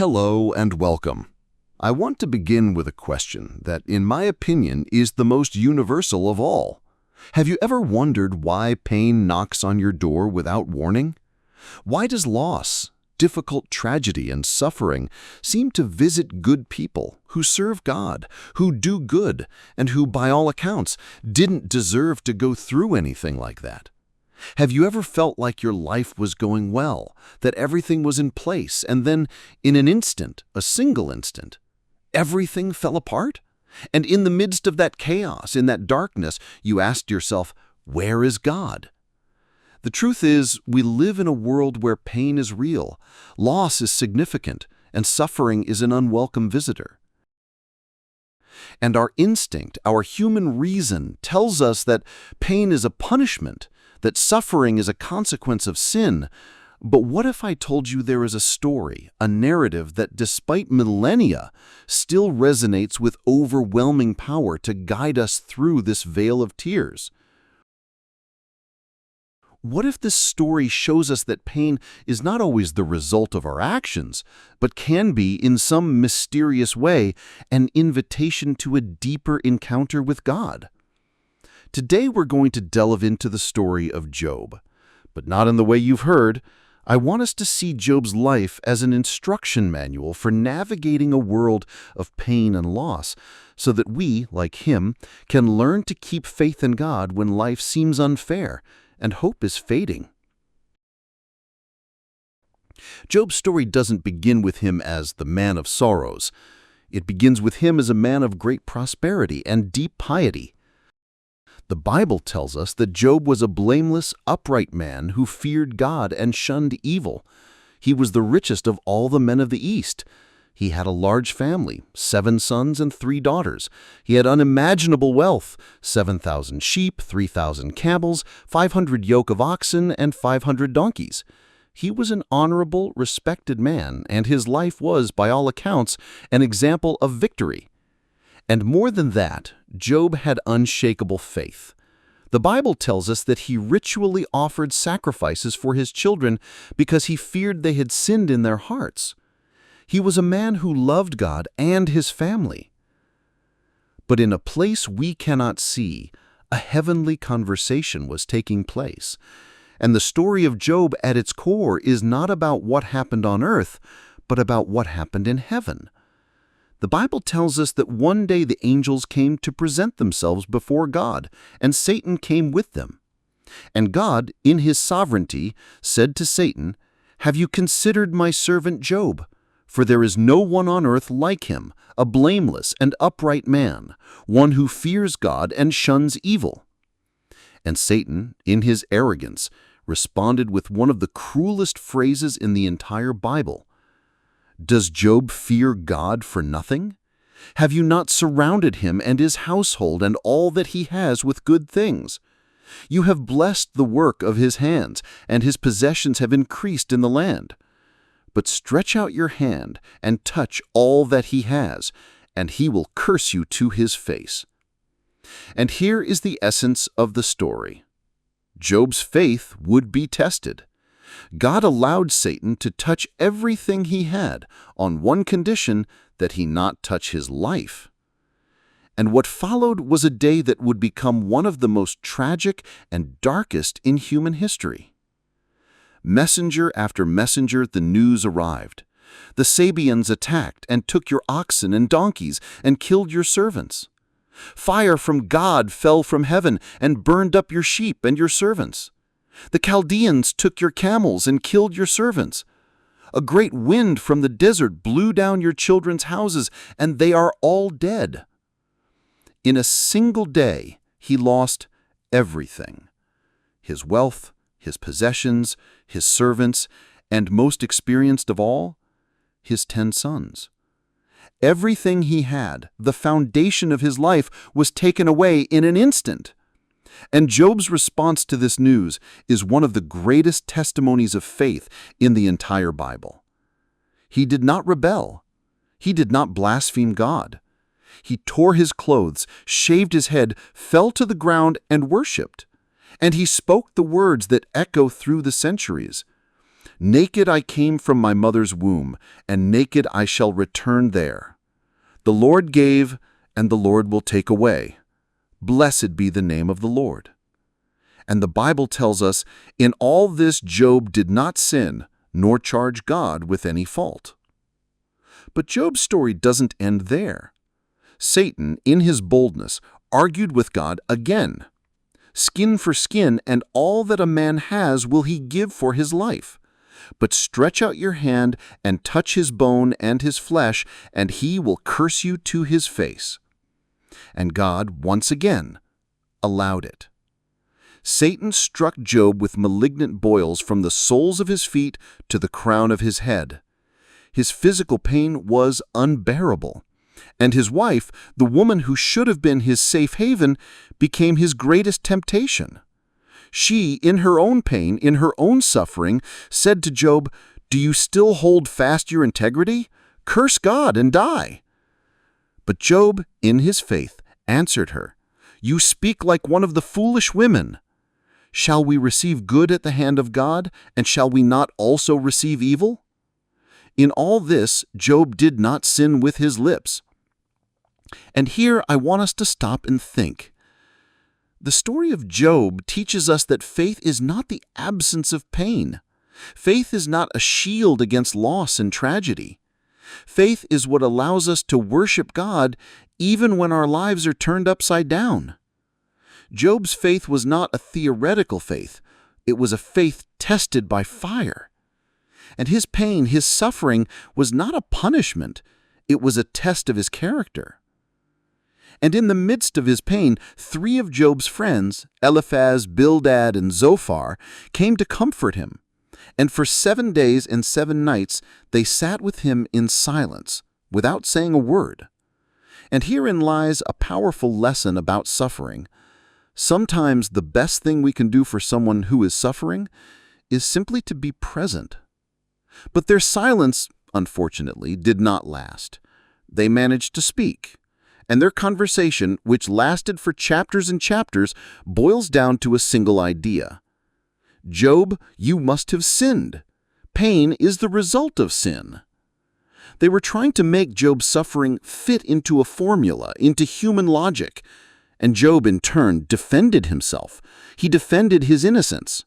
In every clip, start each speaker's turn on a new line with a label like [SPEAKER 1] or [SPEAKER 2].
[SPEAKER 1] Hello and welcome. I want to begin with a question that, in my opinion, is the most universal of all. Have you ever wondered why pain knocks on your door without warning? Why does loss, difficult tragedy, and suffering seem to visit good people who serve God, who do good, and who, by all accounts, didn't deserve to go through anything like that? Have you ever felt like your life was going well, that everything was in place, and then, in an instant, a single instant, everything fell apart? And in the midst of that chaos, in that darkness, you asked yourself, where is God? The truth is, we live in a world where pain is real, loss is significant, and suffering is an unwelcome visitor. And our instinct, our human reason, tells us that pain is a punishment, that suffering is a consequence of sin. But what if I told you there is a story, a narrative that, despite millennia, still resonates with overwhelming power to guide us through this vale of tears? What if this story shows us that pain is not always the result of our actions, but can be, in some mysterious way, an invitation to a deeper encounter with God? Today we're going to delve into the story of Job, but not in the way you've heard. I want us to see Job's life as an instruction manual for navigating a world of pain and loss, so that we, like him, can learn to keep faith in God when life seems unfair and hope is fading. Job's story doesn't begin with him as the man of sorrows. It begins with him as a man of great prosperity and deep piety. The Bible tells us that Job was a blameless, upright man who feared God and shunned evil. He was the richest of all the men of the East. He had a large family, 7 sons and 3 daughters. He had unimaginable wealth, 7,000 sheep, 3,000 camels, 500 yoke of oxen, and 500 donkeys. He was an honorable, respected man, and his life was, by all accounts, an example of victory. And more than that, Job had unshakable faith. The Bible tells us that he ritually offered sacrifices for his children because he feared they had sinned in their hearts. He was a man who loved God and his family. But in a place we cannot see, a heavenly conversation was taking place. And the story of Job at its core is not about what happened on earth, but about what happened in heaven. The Bible tells us that one day the angels came to present themselves before God, and Satan came with them. And God, in his sovereignty, said to Satan, "Have you considered my servant Job? For there is no one on earth like him, a blameless and upright man, one who fears God and shuns evil." And Satan, in his arrogance, responded with one of the cruelest phrases in the entire Bible. "Does Job fear God for nothing? Have you not surrounded him and his household and all that he has with good things? You have blessed the work of his hands, and his possessions have increased in the land. But stretch out your hand and touch all that he has, and he will curse you to his face." And here is the essence of the story. Job's faith would be tested. God allowed Satan to touch everything he had on one condition, that he not touch his life. And what followed was a day that would become one of the most tragic and darkest in human history. Messenger after messenger, the news arrived. The Sabeans attacked and took your oxen and donkeys and killed your servants. Fire from God fell from heaven and burned up your sheep and your servants. The Chaldeans took your camels and killed your servants. A great wind from the desert blew down your children's houses, and they are all dead. In a single day, he lost everything: his wealth, his possessions, his servants, and most experienced of all, his 10 sons. Everything he had, the foundation of his life, was taken away in an instant. And Job's response to this news is one of the greatest testimonies of faith in the entire Bible. He did not rebel. He did not blaspheme God. He tore his clothes, shaved his head, fell to the ground, and worshipped. And he spoke the words that echo through the centuries. Naked I came from my mother's womb, and naked I shall return there. The Lord gave, and the Lord will take away. Blessed be the name of the Lord. And the Bible tells us, in all this Job did not sin, nor charge God with any fault. But Job's story doesn't end there. Satan, in his boldness, argued with God again. Skin for skin, and all that a man has will he give for his life. But stretch out your hand and touch his bone and his flesh, and he will curse you to his face. And God, once again, allowed it. Satan struck Job with malignant boils from the soles of his feet to the crown of his head. His physical pain was unbearable, and his wife, the woman who should have been his safe haven, became his greatest temptation. She, in her own pain, in her own suffering, said to Job, "Do you still hold fast your integrity? Curse God and die." But Job, in his faith, answered her, "You speak like one of the foolish women. Shall we receive good at the hand of God, and shall we not also receive evil?" In all this, Job did not sin with his lips. And here I want us to stop and think. The story of Job teaches us that faith is not the absence of pain. Faith is not a shield against loss and tragedy. Faith is what allows us to worship God even when our lives are turned upside down. Job's faith was not a theoretical faith. It was a faith tested by fire. And his pain, his suffering, was not a punishment. It was a test of his character. And in the midst of his pain, 3 of Job's friends, Eliphaz, Bildad, and Zophar, came to comfort him. And for 7 days and 7 nights they sat with him in silence, without saying a word. And herein lies a powerful lesson about suffering. Sometimes the best thing we can do for someone who is suffering is simply to be present. But their silence, unfortunately, did not last. They managed to speak. And their conversation, which lasted for chapters and chapters, boils down to a single idea. Job, you must have sinned. Pain is the result of sin. They were trying to make Job's suffering fit into a formula, into human logic. And Job, in turn, defended himself. He defended his innocence.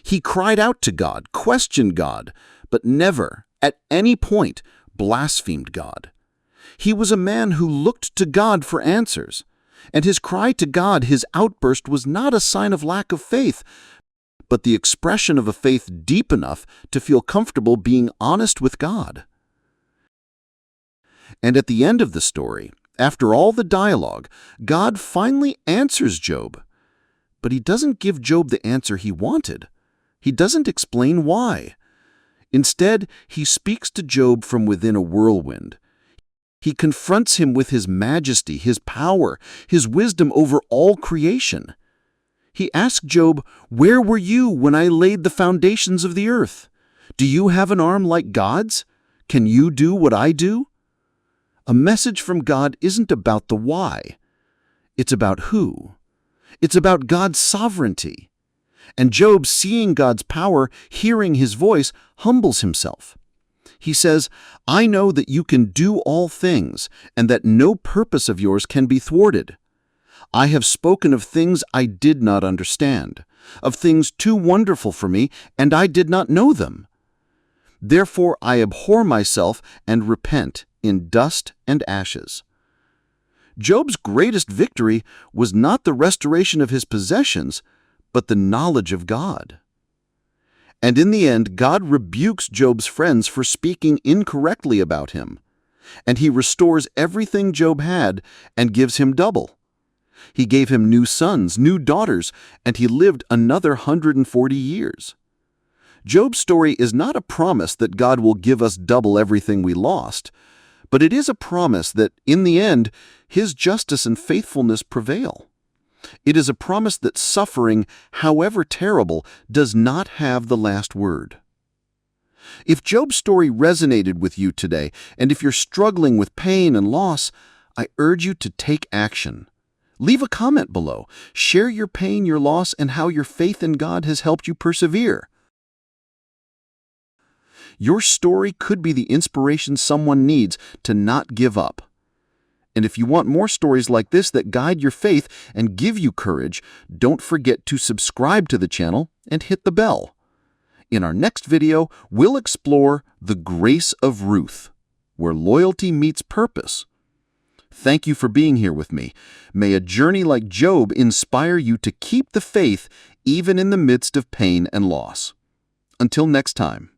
[SPEAKER 1] He cried out to God, questioned God, but never, at any point, blasphemed God. He was a man who looked to God for answers, and his cry to God, his outburst, was not a sign of lack of faith, but the expression of a faith deep enough to feel comfortable being honest with God. And at the end of the story, after all the dialogue, God finally answers Job. But he doesn't give Job the answer he wanted. He doesn't explain why. Instead, he speaks to Job from within a whirlwind. He confronts him with his majesty, his power, his wisdom over all creation. He asks Job, "Where were you when I laid the foundations of the earth? Do you have an arm like God's? Can you do what I do?" A message from God isn't about the why. It's about who. It's about God's sovereignty. And Job, seeing God's power, hearing his voice, humbles himself. He says, "I know that you can do all things, and that no purpose of yours can be thwarted. I have spoken of things I did not understand, of things too wonderful for me, and I did not know them. Therefore I abhor myself and repent in dust and ashes." Job's greatest victory was not the restoration of his possessions, but the knowledge of God. And in the end, God rebukes Job's friends for speaking incorrectly about him, and he restores everything Job had and gives him double. He gave him new sons, new daughters, and he lived another 140 years. Job's story is not a promise that God will give us double everything we lost, but it is a promise that, in the end, his justice and faithfulness prevail. It is a promise that suffering, however terrible, does not have the last word. If Job's story resonated with you today, and if you're struggling with pain and loss, I urge you to take action. Leave a comment below. Share your pain, your loss, and how your faith in God has helped you persevere. Your story could be the inspiration someone needs to not give up. And if you want more stories like this that guide your faith and give you courage, don't forget to subscribe to the channel and hit the bell. In our next video, we'll explore the grace of Ruth, where loyalty meets purpose. Thank you for being here with me. May a journey like Job inspire you to keep the faith even in the midst of pain and loss. Until next time.